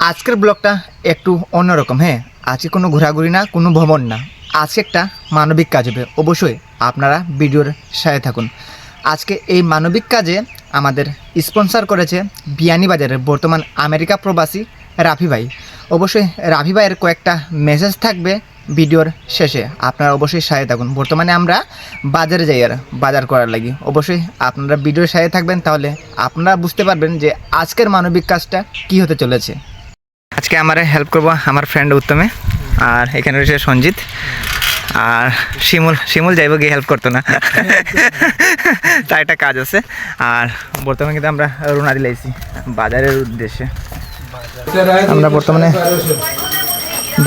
আজকের ব্লগটা একটু অন্যরকম। হ্যাঁ, আজকে কোনো ঘোরাঘুরি না, কোনো ভ্রমণ না, আজকে একটা মানবিক কাজ হবে। অবশ্যই আপনারা ভিডিওর সাথে থাকুন। আজকে এই মানবিক কাজে আমাদের স্পন্সর করেছে বিয়ানীবাজারের বর্তমান আমেরিকা প্রবাসী রাফি ভাই। অবশ্যই রাফি ভাইয়ের কয়েকটা মেসেজ থাকবে ভিডিওর শেষে, আপনারা অবশ্যই সাথে থাকুন। বর্তমানে আমরা বাজারে যাই আর বাজার করার লাগি। অবশ্যই আপনারা ভিডিওর সাথে থাকবেন, তাহলে আপনারা বুঝতে পারবেন যে আজকের মানবিক কাজটা কী হতে চলেছে। আজকে আমার হেল্প করবো আমার ফ্রেন্ড উত্তমে, আর এখানে রয়েছে সঞ্জিত আর শিমুল যাইব গিয়ে হেল্প করতো না, তার একটা কাজ আছে। আর বর্তমানে কিন্তু আমরা রওনা দিলাইছি বাজারের উদ্দেশ্যে। আমরা বর্তমানে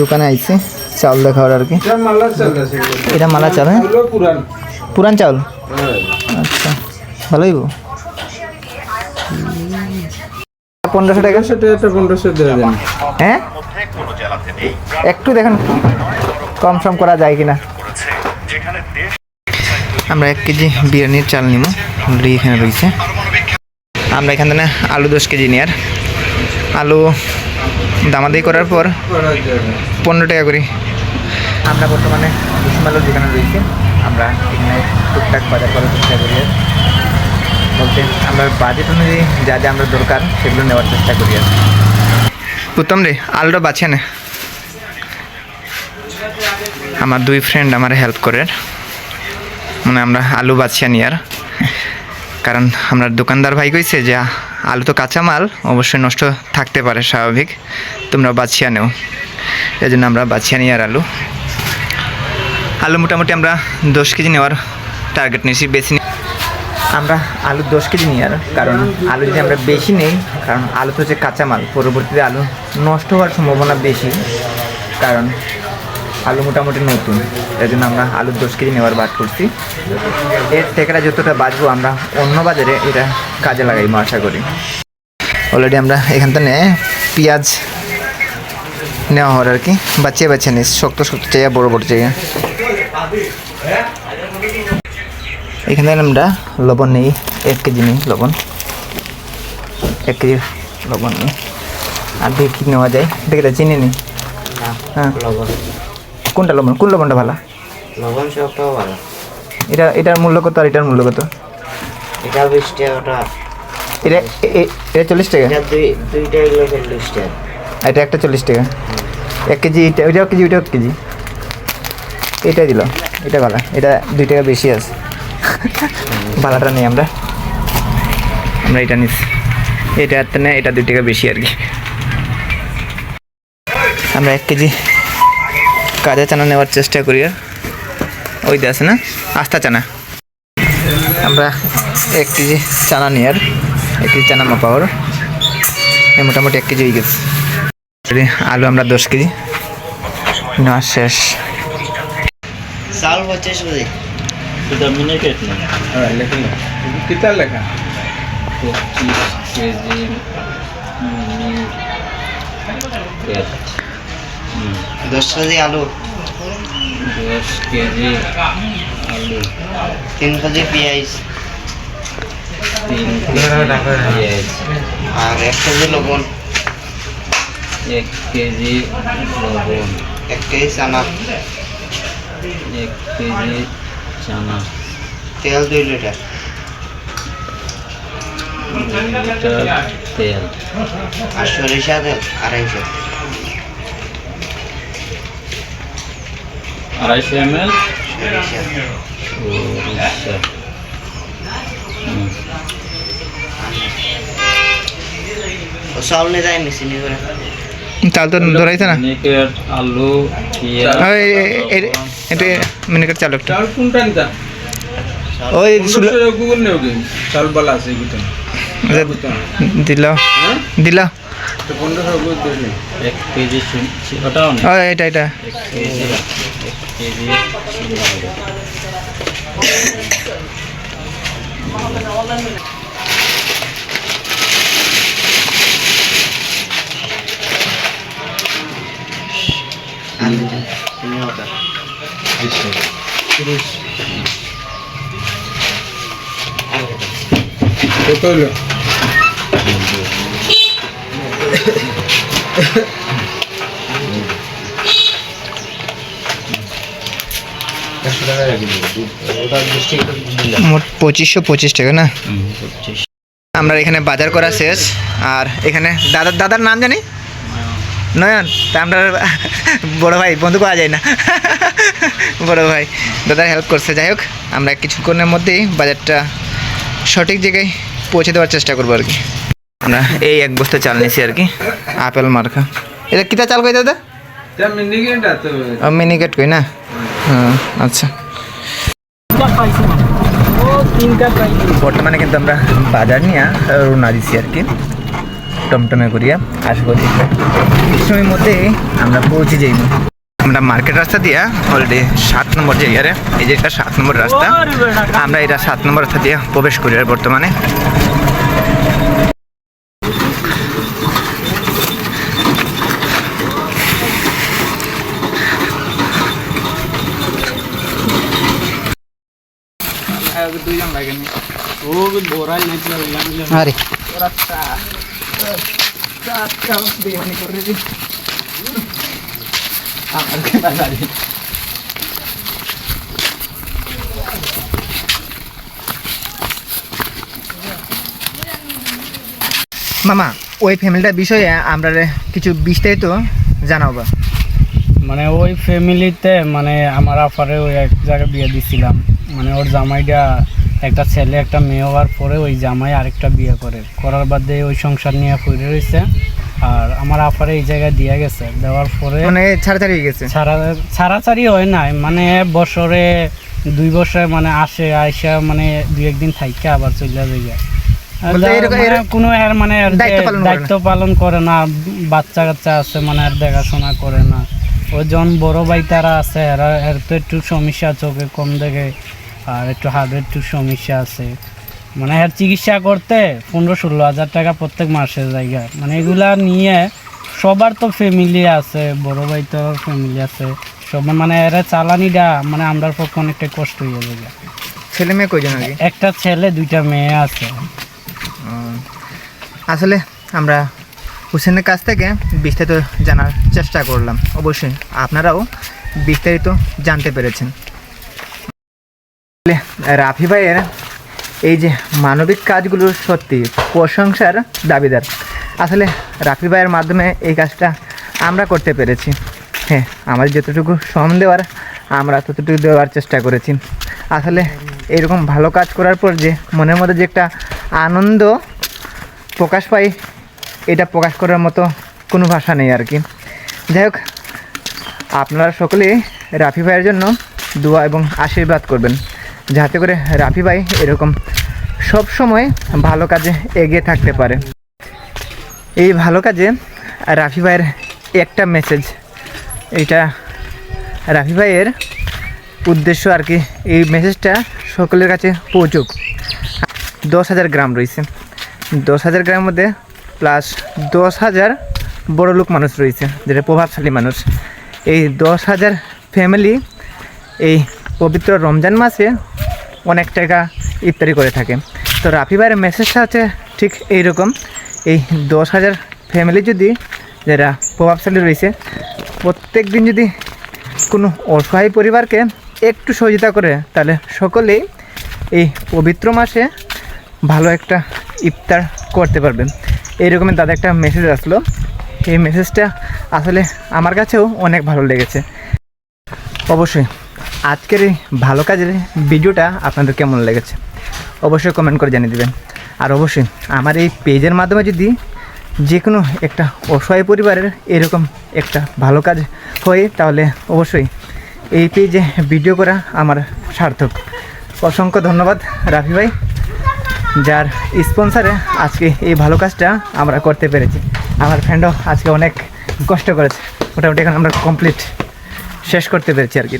দোকানে আইছি চাউল দেখার আর কি। এটা মালা চাল, হ্যাঁ পুরান চাউল। আচ্ছা, ভালোই 1500 টাকা। 1500 দিয়ে দেন। হ্যাঁ, একটু দেখেন কম সম করা যায় কিনা। আমরা 1 কেজি বিরিয়ানির চাল নিব, অলরেডি এখানে রয়েছে। আমরা এখান থেকে আলু 10 কেজি নিই, আর আলু দামাদামি করার পর 15 টাকা করি। আমরা বর্তমানে কুসুম আলুর দোকানে রয়েছি। আমরা এখানে টুকটাক বাজার করার চেষ্টা করি, বলতে আমরা বাজেট অনুযায়ী যা যা আমরা দরকার সেগুলো নেওয়ার চেষ্টা করি। আর উত্তম রে, আলুটা বাছে না। আমার 2 ফ্রেন্ড আমার হেল্প করে, মানে আমরা আলু বাছিয়া নিই। আর কারণ আমরা দোকানদার ভাই কইছে যে আলু তো কাঁচা মাল, অবশ্যই নষ্ট থাকতে পারে, স্বাভাবিক, তোমরা বাছিয়া নেও। এই জন্য আমরা বাছিয়া নিই। আর আলু মোটামুটি আমরা 10 কেজি নেওয়ার টার্গেট নিয়েছি, বেশি নিই। আমরা আলু 10 কেজি নিই, আর কারণ আলু যদি আমরা বেশি নেই, কারণ আলু তো হচ্ছে কাঁচা মাল, পরবর্তীতে আলু নষ্ট হওয়ার সম্ভাবনা বেশি, কারণ আলু মোটামুটি নতুন। এই জন্য আমরা আলু 10 কেজি নেওয়ার বাদ করছি। এর টাকাটা যতটা বাঁচবো আমরা অন্য বাজারে এটা কাজে লাগাইবো আশা করি। অলরেডি আমরা এখান থেকে পেঁয়াজ নেওয়া হওয়ার আর কি, বাঁচিয়ে বাঁচিয়ে নিস, শক্ত শক্ত চাইয়া, বড় বড় চাইয়া। এখানে আমরা লবণ নিই, 1 কেজি নিই লবণ, 1 কেজি লবণ নিই। আর দিয়ে কী নেওয়া যায় দেখে, চিনি নিই। হ্যাঁ, লবণ কোনটা লবণ, কোন লবণটা ভালো? লবণ সবটাও ভালো। এটার মূল্য কত আর এটার মূল্য কত? এটা 20 টাকা, ওটা এটা 40 টাকা। দুইটা এগুলো 40 টাকা। এটা একটা 40 টাকা। 1 কেজি ওইটাও কেজি, ওইটাও 1 কেজি। এটাই দিল, এটা ভালো, এটা 2 টাকা বেশি আছে। ভালোটা নেই, আমরা এটা নিচ্ছি। এটা নেই, এটা 2 টাকা বেশি আর কি। আমরা 1 কেজি কাঁচা চানা নেওয়ার চেষ্টা করি। আর ওই দিয়ে আছে না আস্তা চানা, আমরা 1 কেজি চানা নিই। আর 1 কেজি চানা মাপাওয়ার মোটামুটি 1 কেজি হয়ে গেছে। আলু আমরা 10 কেজি নেওয়া শেষ। চাল 25 কেজি। এটা মিনিকেট না, লেখেন কিতা লেখা 25 কেজি মিনিকেট। 10 কেজি আলু, 10 কেজি আলু, 3 কেজি পেঁয়াজ, 3 কেজি পেঁয়াজ, আর 1 কেজি লবণ, 1 কেজি লবণ, 1 কেজি চানা, 1 কেজি চানা, তেল 2 লিটার, 2 লিটার তেল, আর সরিষা তেল 250, 250 ml সরিষা। সরিষা। ও চাউল নিয়ে যায় মেশিনে করে। চাল তো ধরাইছে না। মিনিকেট, আলু, পেঁয়াজ, এটা মিনিকেট চাল একটা চাল কোনটা নিতা? ওই গুগল নেও কি চাল বালা আছে গুতন দিল হ্যাঁ দিল। তো 1500 গুদ দিলে 1 কেজি ওটাও না। এটা 1 কেজি 1 কেজি কত হলো? মোট 2525 টাকা না? আমরা এখানে বাজার করা শেষ। আর এখানে দাদার নাম জানি নয়ন, তা আমরা বড় ভাই, বন্ধু পাওয়া যায় না। বড় ভাই দাদার হেল্প করছে। যাই হোক, আমরা কিছুক্ষণের মধ্যেই বাজারটা সঠিক জায়গায় পৌঁছে দেওয়ার চেষ্টা করবো আর কি। আমরা এই এক বস্তা চাল নিয়েছি আর কি, আপেল মার্কা। এটা কিতা চাল কই দাদা? মিনিকেট কই না? হ্যাঁ, আচ্ছা। বর্তমানে কিন্তু আমরা বাজার নিয়ে রওনা দিচ্ছি আর কি, টমটমে করিয়া। আশা করি কিছু সময়ের মধ্যে আমরা পৌঁছে যাই। আমরা মার্কেট রাস্তা দিয়া অলরেডি 7 নম্বর জায়গায়, এই যে এটা 7 নম্বর রাস্তা, আমরা এটা 7 নম্বর রাস্তা দিয়ে প্রবেশ করি আর বর্তমানে। আরে মামা, ওই ফ্যামিলিটার বিষয়ে আমরা কিছু বিস্তারিত জানাবো। মানে ওই ফ্যামিলিতে মানে আমার আফারে ওই এক জায়গায় বিয়ে দিছিলাম। মানে ওর জামাইটা একটা ছেলে একটা মেয়ে হওয়ার পরে ওই জামাই আরেকটা বিয়ে করার বাদে ওই সংসার নিয়ে পড়ে রয়েছে। আর আমার আফারে এই জায়গায় দিয়ে গেছে, দেওয়ার পরে মানে ছাড়াছাড়ি গেছে। ছাড়াছাড়ি হয় নাই, মানে বছরে 2 বছরে মানে আইসা মানে 2-1 দিন থাইকে আবার চলে যায়। কোনো এর মানে দায়িত্ব পালন করে না, বাচ্চা কাচ্চা আছে মানে আর দেখাশোনা করে না। ওই যখন বড় ভাই তারা আছে এর তো একটু সমস্যা, চোখে কম দেখে আর একটু হার্টের একটু সমস্যা আছে। মানে এর চিকিৎসা করতে 15-16 হাজার টাকা প্রত্যেক মাসের জায়গায়। মানে এগুলা নিয়ে সবার তো ফ্যামিলি আছে, বড় ভাই তোর ফ্যামিলি আছে, সবার মানে এরা চালানিটা মানে আমরার পক্ষে অনেকটা কষ্ট হয়ে যাবে। ছেলে মেয়ে কয়জন আর কি? একটা ছেলে 2টা মেয়ে আছে। আসলে আমরা হুসেনের কাছ থেকে বিস্তারিত জানার চেষ্টা করলাম, অবশ্যই আপনারাও বিস্তারিত জানতে পেরেছেন। রাফি ভাইয়ের এই যে মানবিক কাজগুলো সত্যি প্রশংসার দাবিদার। আসলে রাফি ভাইয়ের মাধ্যমে এই কাজটা আমরা করতে পেরেছি। হ্যাঁ, আমাদের যতটুকু শ্রম দেওয়ার আমরা ততটুকু দেওয়ার চেষ্টা করেছি। আসলে এরকম ভালো কাজ করার পর যে মনের মধ্যে যে একটা আনন্দ প্রকাশ পাই, এটা প্রকাশ করার মতো কোনো ভাষা নেই আর কি। যাই হোক, আপনারা সকলেই রাফি ভাইয়ের জন্য দোয়া এবং আশীর্বাদ করবেন, যাতে করে রাফি ভাই এরকম সব সময় ভালো কাজে এগিয়ে থাকতে পারে। এই ভালো কাজে রাফি ভাইয়ের একটা মেসেজ, এইটা রাফি ভাইয়ের উদ্দেশ্য আর কি। এই মেসেজটা সকলের কাছে পৌঁছুক। 10,000 গ্রাম রয়েছে, 10,000 গ্রামের মধ্যে প্লাস 10,000 বড় লোক মানুষ রয়েছে, যেটা প্রভাবশালী মানুষ। এই 10,000 ফ্যামিলি এই পবিত্র রমজান মাসে অনেক টাকা ইফতারি করে থাকে। তো রাফি ভাইয়ের মেসেজটা হচ্ছে ঠিক এইরকম। এই 10,000 ফ্যামিলি যদি, যারা প্রভাবশালী রয়েছে, প্রত্যেক দিন যদি কোনো অসহায় পরিবারকে একটু সহযোগিতা করে, তাহলে সকলেই এই পবিত্র মাসে ভালো একটা ইফতার করতে পারবেন। এইরকমই দাদা একটা মেসেজ আসলো। এই মেসেজটা আসলে আমার কাছেও অনেক ভালো লেগেছে। অবশ্যই আজকের এই ভালো কাজের ভিডিওটা আপনাদের কেমন লেগেছে অবশ্যই কমেন্ট করে জানিয়ে দেবেন। আর অবশ্যই আমার এই পেজের মাধ্যমে যদি যে কোনো একটা অসহায় পরিবারের এরকম একটা ভালো কাজ হয়, তাহলে অবশ্যই এই পেজে ভিডিও করা আমার সার্থক। অসংখ্য ধন্যবাদ রাফি ভাই, যার স্পন্সারে আজকে এই ভালো কাজটা আমরা করতে পেরেছি। আমার ফ্রেন্ডও আজকে অনেক কষ্ট করেছে, মোটামুটি এখন আমরা কমপ্লিট শেষ করতে পেরেছি আর কি।